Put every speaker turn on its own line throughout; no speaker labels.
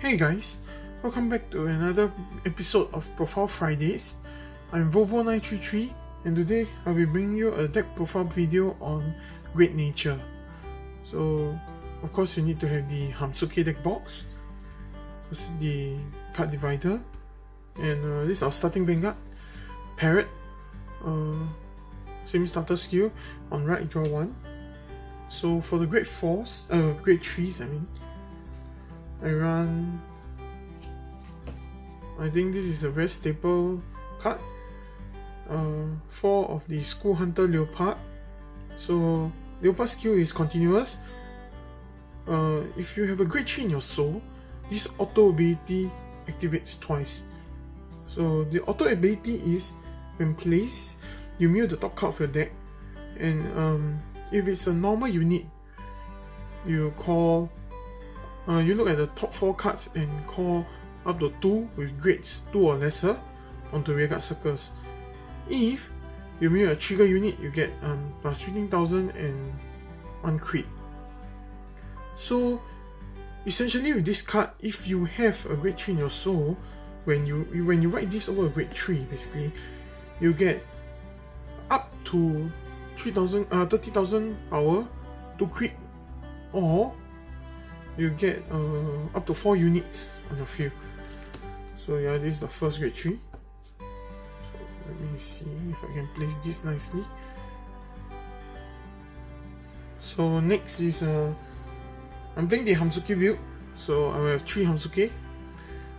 Hey guys, welcome back to another episode of Profile Fridays. I'm V-EB-04 and today I'll be bringing you a deck profile video on Great Nature. So of course you need to have the Hamsuke deck box, the card divider, and this is our starting Vanguard, Parrot, same starter skill, on right draw 1. So for the Great 3s, I think this is a very staple card. 4 of the School Hunter Leopard. So Leopard skill is continuous. If you have a Great 3 in your soul, this auto ability activates twice. So the auto ability is, when placed, you mill the top card of your deck, and if it's a normal unit, you call. You look at the top 4 cards and call up to 2 with grades 2 or lesser onto rearguard circles. If you mill a trigger unit, you get plus 15,000 and 1 crit. So essentially with this card, if you have a grade 3 in your soul, when you write this over a grade 3, basically you get up to 30,000 power to crit, or you get up to 4 units on your field. So yeah, this is the first grade 3. So let me see if I can place this nicely. So next is I'm playing the Hamsuke build, so I will have 3 Hamsuke.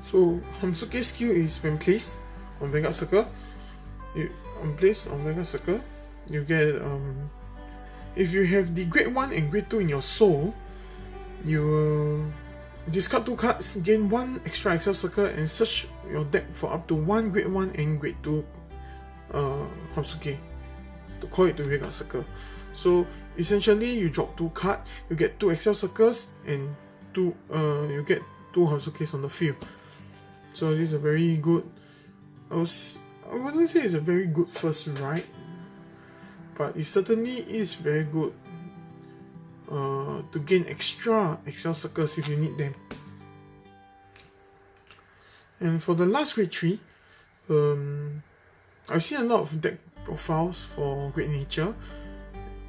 So Hamsuke skill is, when placed on Vanguard circle, you get if you have the grade 1 and grade 2 in your soul, you discard 2 cards, gain 1 extra Excel circle, and search your deck for up to 1 grade 1 and grade 2 Hamsuke to call it to rearguard circle. So essentially you drop 2 cards, you get 2 Excel circles, and you get 2 Hamsukes on the field. So this is a very good, I wouldn't say it's a very good first ride, but it certainly is very good to gain extra Excel circles if you need them. And for the last grade 3, I've seen a lot of deck profiles for Great Nature,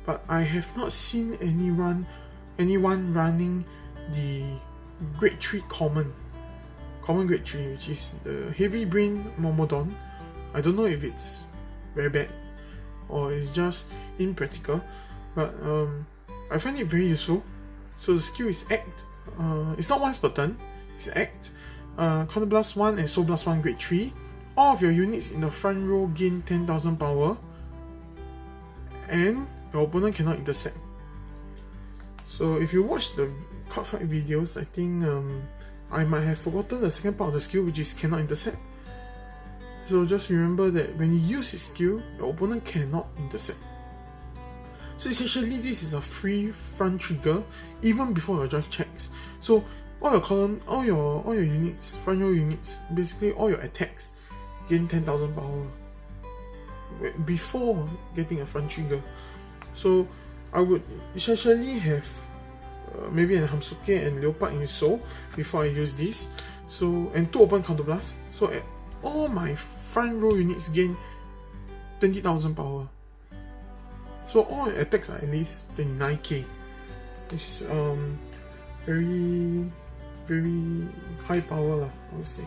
but I have not seen anyone running the grade 3 common grade 3, which is the Heavy Brain Momodon. I don't know if it's very bad or it's just impractical, but I find it very useful. So the skill is Act. It's not once per turn, it's Act. Counter Blast 1 and Soul Blast 1 grade 3. All of your units in the front row gain 10,000 power, and your opponent cannot intercept. So if you watch the Cardfight videos, I think I might have forgotten the second part of the skill, which is cannot intercept. So just remember that when you use his skill, your opponent cannot intercept. So essentially this is a free front trigger even before your drive checks. So all your units, front row units, basically all your attacks gain 10,000 power before getting a front trigger. So I would essentially have maybe an Hamsuke and Leopard in his soul before I use this. So, and 2 open counter blast. So all my front row units gain 20,000 power. So all attacks are at least 29k. This is very high power lah, I would say.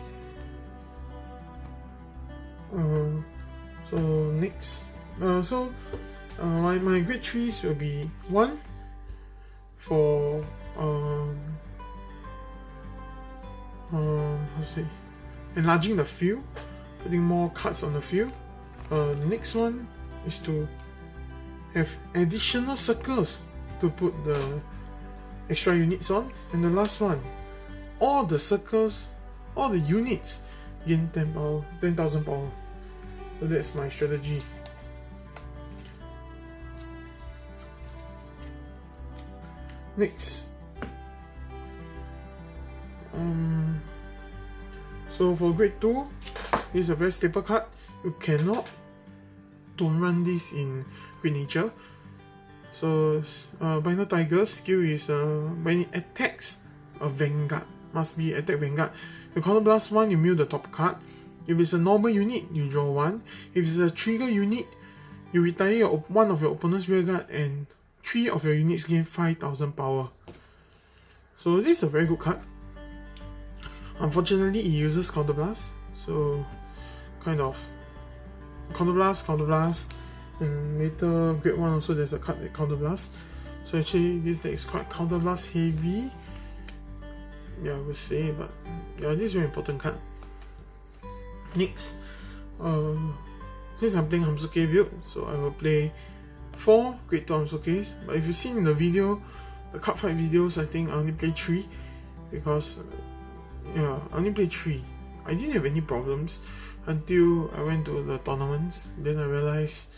So next, my grade 3s will be 1 for enlarging the field, putting more cards on the field. The next one is to have additional circles to put the extra units on, and the last one, all the circles, all the units gain 10,000 power. So that's my strategy. Next, so for grade 2, this is a very staple card. You cannot don't run this in Great Nature. So Bino Tiger's skill is when it attacks a Vanguard, must be attack Vanguard. You counterblast 1, you mill the top card. If it's a normal unit, you draw 1. If it's a trigger unit, you retire one of your opponent's rearguard and 3 of your units gain 5000 power. So this is a very good card. Unfortunately, it uses counterblast, so kind of counterblast, and later grade 1 also there's a card that counterblast. So actually this deck is quite counterblast heavy. Yeah, I would say, but yeah, this is a very important card. Next, since I'm playing Hamsuke build, so I will play 4 grade 2 Hamsukes. But if you've seen in the video, the Cardfight videos, I think I only play 3 because yeah, I only played 3. I didn't have any problems until I went to the tournaments. Then I realized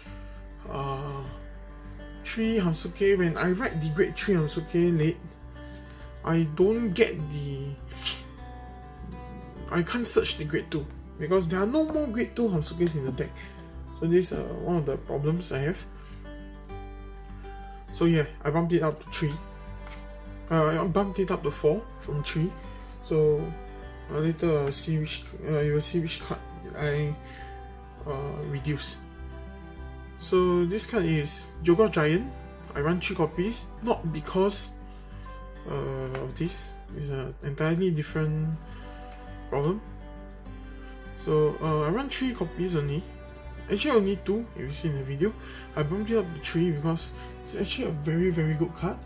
3 Hamsuke, when I write the grade 3 Hamsuke late, I don't get I can't search the grade 2 because there are no more grade 2 Hamsukes in the deck. So this is one of the problems I have. So yeah, I bumped it up to 3. I bumped it up to 4 from 3. So later I'll see which you will see which card I reduce. So this card is Jogo Giant. I run 3 copies, not because of this. It's an entirely different problem. So I run 3 copies only. Actually only 2 if you see in the video. I bumped it up to 3 because it's actually a very good card.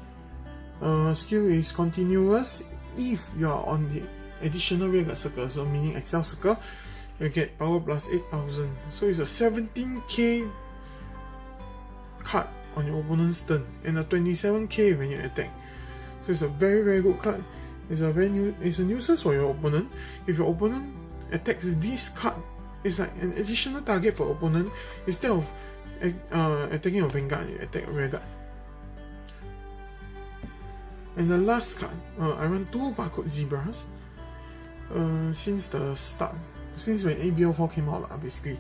Skill is continuous if you are on the additional rearguard circle, so meaning Excel circle, you get power plus 8000. So it's a 17k card on your opponent's turn and a 27k when you attack. So it's a very good card. It's a nuisance for your opponent. If your opponent attacks this card, it's like an additional target for opponent. Instead of attacking your Vanguard, you attack your rearguard. And the last card, I run 2 barcode zebras. Since the start, since when V-EB-04 came out, basically.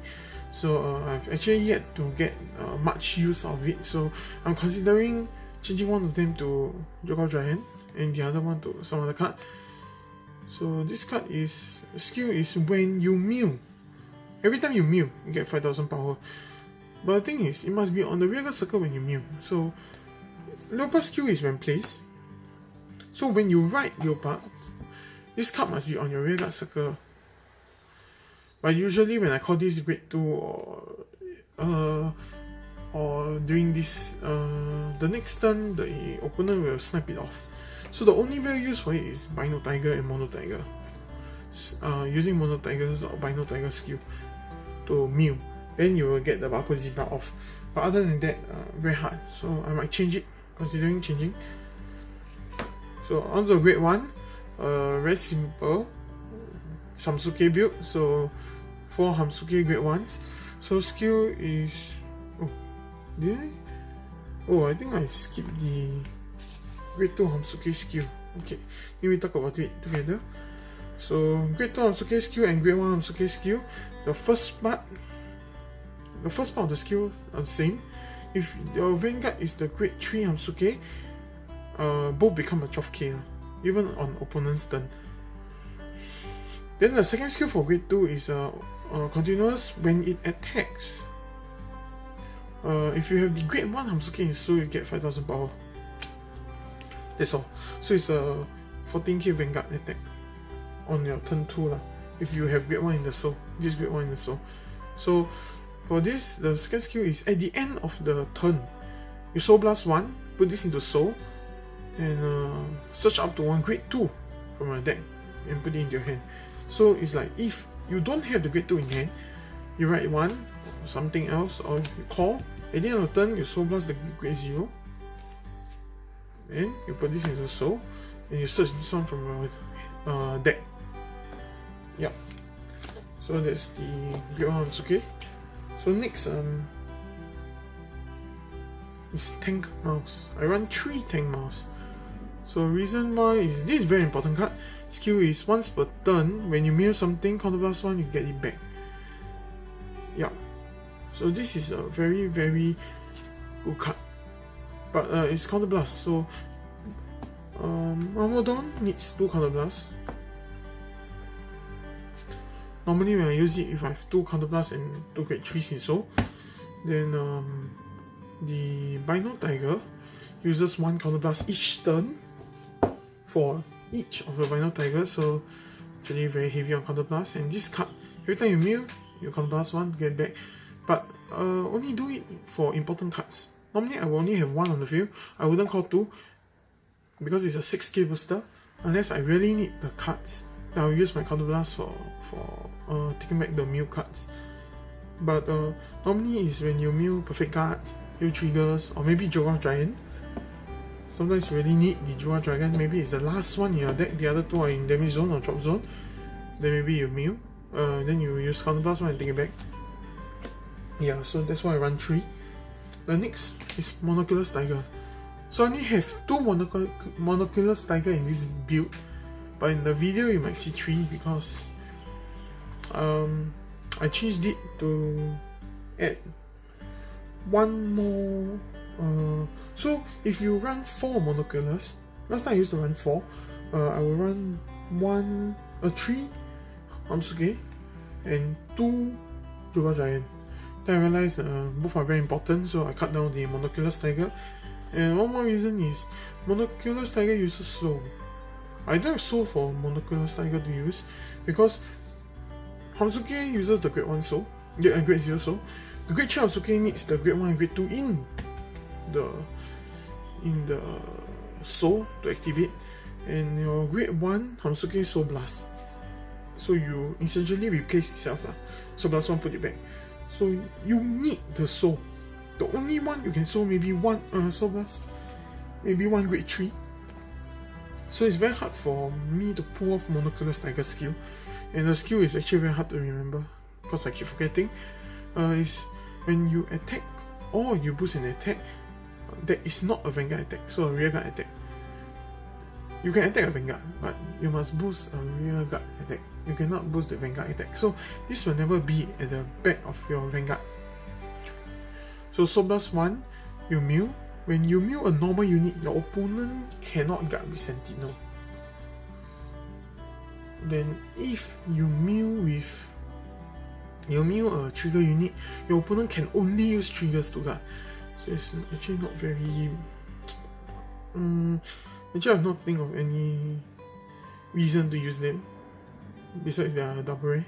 So I've actually yet to get much use of it. So I'm considering changing one of them to Jogo Giant and the other one to some other card. So this card is skill is when you mill. Every time you mill, you get 5000 power. But the thing is, it must be on the rearguard circle when you mill. So Leopard skill is when placed. So when you write Leopard, this card must be on your rearguard circle. But usually when I call this grade 2 or during this the next turn, the opponent will snipe it off. So the only real use for it is Bino Tiger and Mono Tiger. Using Mono Tiger's or Bino Tiger skill to mill, then you will get the barcode zebra off. But other than that, very hard. So I might change it, considering changing. So on to grade 1, very simple Hamsuke build. So 4 Hamsuke grade 1s. So skill is I think I skipped the grade 2 Hamsuke skill. Okay, here we talk about it together. So grade 2 Hamsuke skill and grade 1 Hamsuke skill, the first part of the skill are the same. If your Vanguard is the grade 3 Hamsuke, both become a 12k, even on opponent's turn. Then the second skill for grade 2 is continuous when it attacks. If you have the grade 1 Hamsuke in Soul, you get 5000 power. That's all. So it's a 14k Vanguard attack on your turn 2 lah. If you have grade 1 in the Soul, this grade 1 in the Soul. So for this, the second skill is at the end of the turn, you Soul Blast 1, put this into Soul, and search up to 1 grade 2 from your deck and put it into your hand. So it's like if you don't have the grade 2 in hand, you write 1 or something else, or you call. At the end of the turn, you Soul Blast the grade 0, and you put this into Soul, and you search this one from your deck. Yeah. So that's the grade 1 Hamsuke. So next is Tank Mouse. I run 3 Tank Mouse. So reason why is this is very important card. Skill is once per turn, when you mill something, counterblast 1, you get it back. Yeah. So this is a very good card. But it's counterblast, so Armodon needs 2 counterblast. normally when I use it, if I have 2 counterblast and 2 grade 3s in soul, then the Bino Tiger uses 1 counterblast each turn for each of the Bino Tiger, so actually very heavy on counterblast. And this card, every time you mill, you counterblast 1, get back, but only do it for important cards. Normally I will only have 1 on the field, I wouldn't call 2, because it's a 6k booster, unless I really need the cards. Then I'll use my counterblast for taking back the mill cards. But normally is when you mill perfect cards, you triggers, or maybe Jura Giant. Sometimes you really need the Jura Dragon, maybe it's the last one in your deck, the other 2 are in damage zone or drop zone. Then maybe you mill, then you use counterblast 1 and take it back. Yeah, so that's why I run 3. The next is Monoculus Tiger. So I only have 2 Monoculus Tiger in this build, but in the video you might see 3 because I changed it to add 1 more. So if you run 4 Monoculus, last time I used to run 4, I will run 3 Hamsuke and 2 Jura Giant. Then I realized both are very important, so I cut down the Monoculus Tiger. And one more reason is Monoculus Tiger uses Soul. I don't have Soul for Monoculus Tiger to use because Hamsuke uses the Grade 1 Soul, Grade 0 Soul. The Grade 3 Hamsuke needs the Grade 1 and Grade 2 in the Soul to activate, and your Grade 1 Hamsuke Soul Blast. So you essentially replace itself lah. Soul Blast 1, put it back. So you need the Soul. The only one you can soul maybe 1 Soul Blast, maybe 1 Grade 3. So it's very hard for me to pull off Monoculus Tiger skill. And the skill is actually very hard to remember because I keep forgetting. Is when you attack or you boost an attack that is not a Vanguard attack, so a rear guard attack. You can attack a Vanguard, but you must boost a rear guard attack. You cannot boost the Vanguard attack. So this will never be at the back of your Vanguard. So Soul Blast 1, you mill. When you mill a normal unit, your opponent cannot guard with Sentinel. Then if you mill a trigger unit, your opponent can only use triggers to guard. So it's actually not very... actually I've not think of any reason to use them besides their double rare.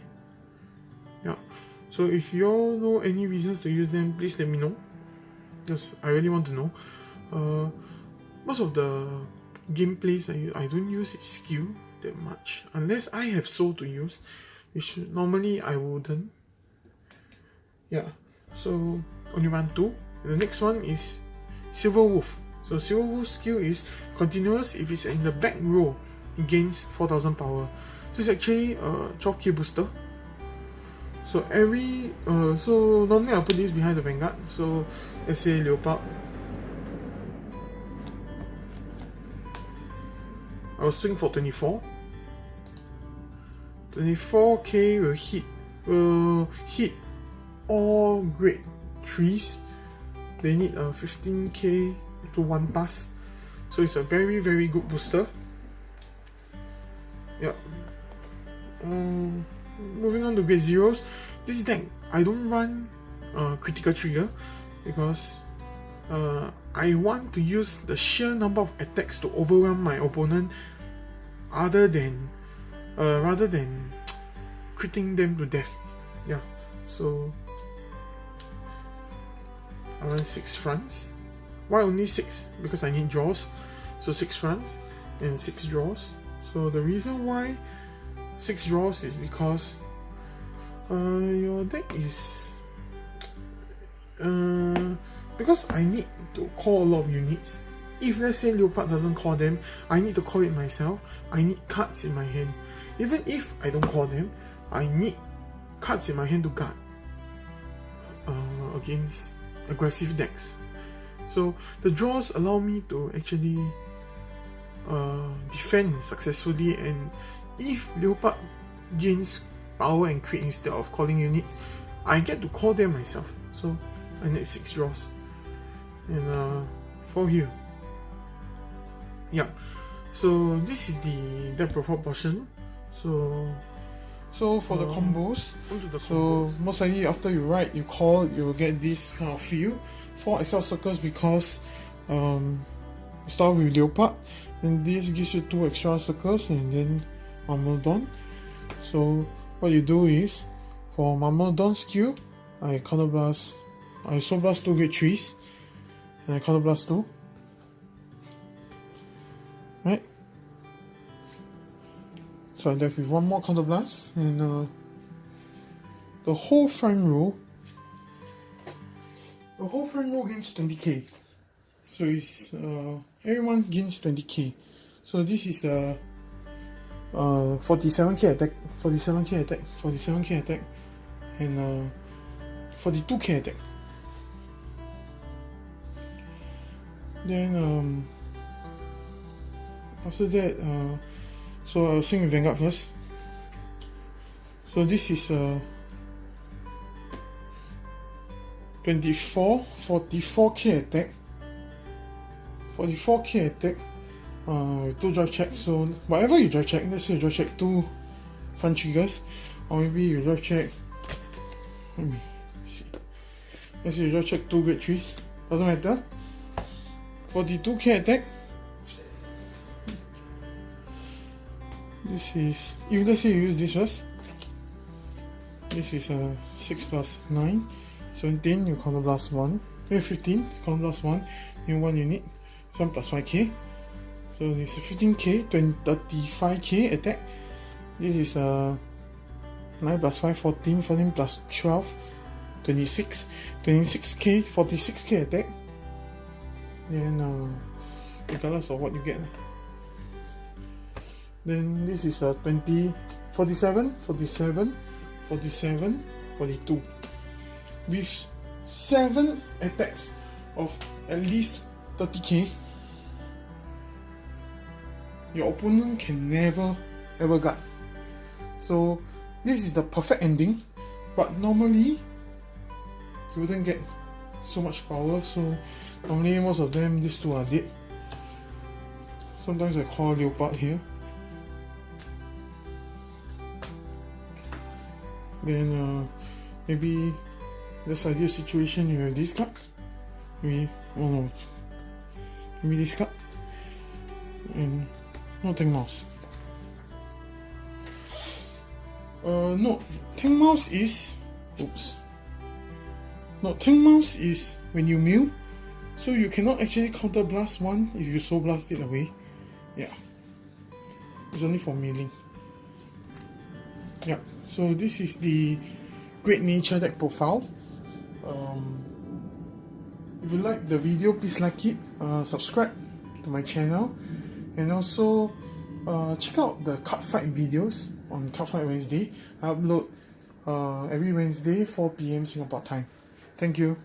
Yeah. So if you all know any reasons to use them, please let me know. Because I really want to know. Most of the gameplays I don't use its skill that much. Unless I have soul to use, which normally I wouldn't. Yeah. So only run 2. And the next one is Silver Wolf. So Silver Wolf's skill is continuous if it's in the back row. It gains 4000 power. So it's actually a 12k booster. So so normally I'll put this behind the Vanguard. So let's say Leopard. I'll swing for 24. 24k will hit all grade 3s. They need a 15k to 1 pass. So it's a very, very good booster. Yeah. Moving on to grade 0s. This deck, I don't run critical trigger because I want to use the sheer number of attacks to overwhelm my opponent rather than critting them to death. Yeah, so I run 6 fronts. Why only 6? Because I need draws. So 6 fronts and 6 draws. So the reason why 6 draws is because your deck is because I need to call a lot of units. If let's say Leopard doesn't call them, I need to call it myself. I need cards in my hand. Even if I don't call them, I need cards in my hand to guard against aggressive decks. So the draws allow me to actually defend successfully, and if Leopard gains power and crit instead of calling units, I get to call them myself. So I need 6 draws. And 4 here. Yeah. So this is the deck profile portion. So So for the combos, so most likely after you ride, you call, you will get this kind of feel. 4 extra circles because start with Leopard, and this gives you 2 extra circles, and then Marmaldon. So what you do is, for Marmaldon skill, I counterblast, I soul blast 2 grade 3s, and I counterblast 2. Right? So I'm left with 1 more counterblast, and the whole front row gains 20k. So it's everyone gains 20k. So this is 47k attack, 47k attack, 47k attack, and 42k attack. Then after that, so I'll sing with Vanguard first. So this is 44k attack, 44k attack, with 2 drive check. So whatever you drive check, let's say you drive check 2 front triggers, or maybe you drive check, let me see, let's say you drive check 2 grade 3s, doesn't matter. 42k attack. This is, if let's say you use this first, this is 6 plus 9, 17, you counterblast 1, 15, counterblast 1, in 1 unit, 1 plus 5k. So this is 15k, 35k attack. This is 9 plus 5, 14, 14 plus 12, 26, 26k, 46k attack. Then regardless of what you get. Then this is 20, 47, 47, 47, 42. With 7 attacks of at least 30k, your opponent can never ever guard. So this is the perfect ending, but normally you wouldn't get so much power. So normally most of them, these 2 are dead. Sometimes I call Leopard here. Then maybe this ideal situation, you have this card. Maybe, oh no, maybe this card. And no tank mouse. No, tank mouse is, oops. No, tank mouse is when you mill, so you cannot actually counter blast 1 if you soul blast it away. Yeah, it's only for milling. Yeah, so this is the Great Nature deck profile. If you like the video, please like it, subscribe to my channel, and also check out the Cardfight videos on Cardfight Wednesday. I upload every Wednesday 4 PM Singapore time. Thank you.